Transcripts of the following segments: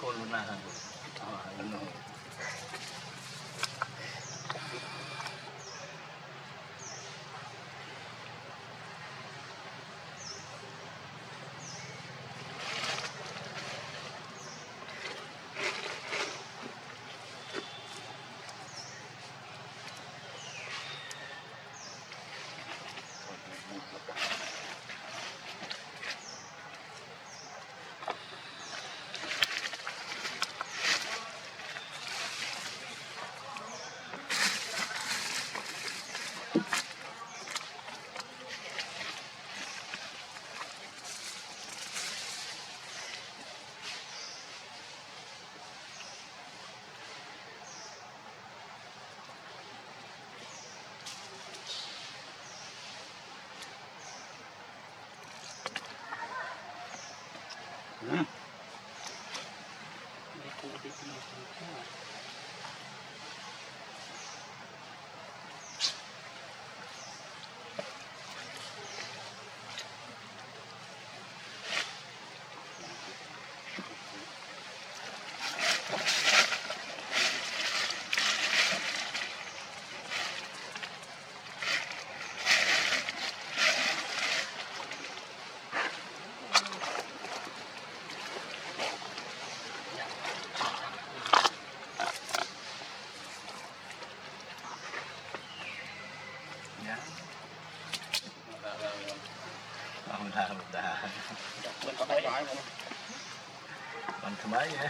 con luôn nào còn thoải mái vậy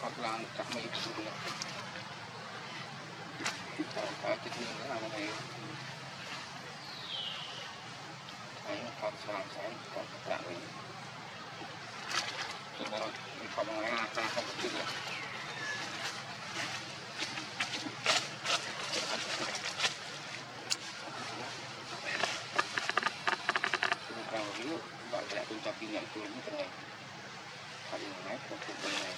hoặc là cặp mấy cái chữ nữa là này đấy còn sáng sáng còn dạng mình còn ngay ta không có chữ nữa vào ví dụ bảo vệ tôi cho kinh nghiệm tôi như thế này phải nói của cuộc đời này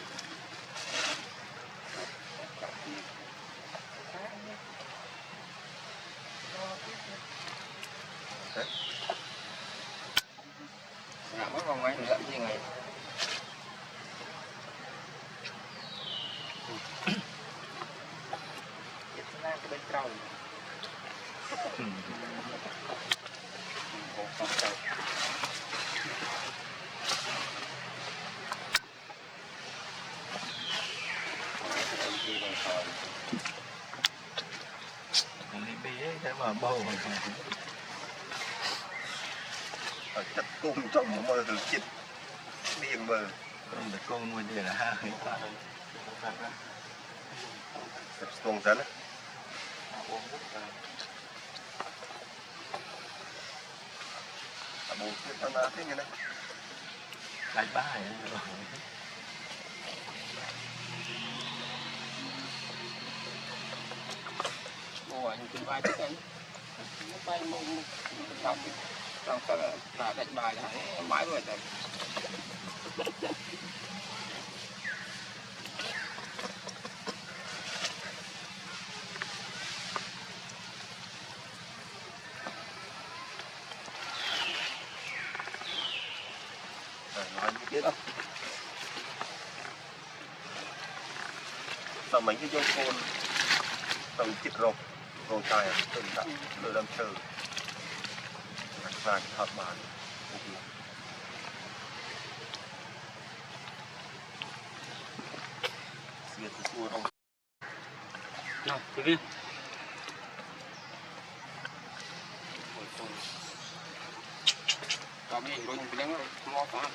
mới vòng ngay dẫn gì này cái bên trâu thế mà bầu ở chất cung trong mơ từ chít điên mơ con được con mua gì là ha tập tuồng dẫn á bố biết tao nào thế như này đánh ba rồi ngồi trên vai trước anh vai mông trong tất cả đánh bài là mãi rồi rồi nói như biết không sao mấy cái dông côn tàu chích rộp rồi tài từng đặt lừa đâm chờ và hợp bản xuyên từ xua không nào TV có mình rồi mình đang lo toán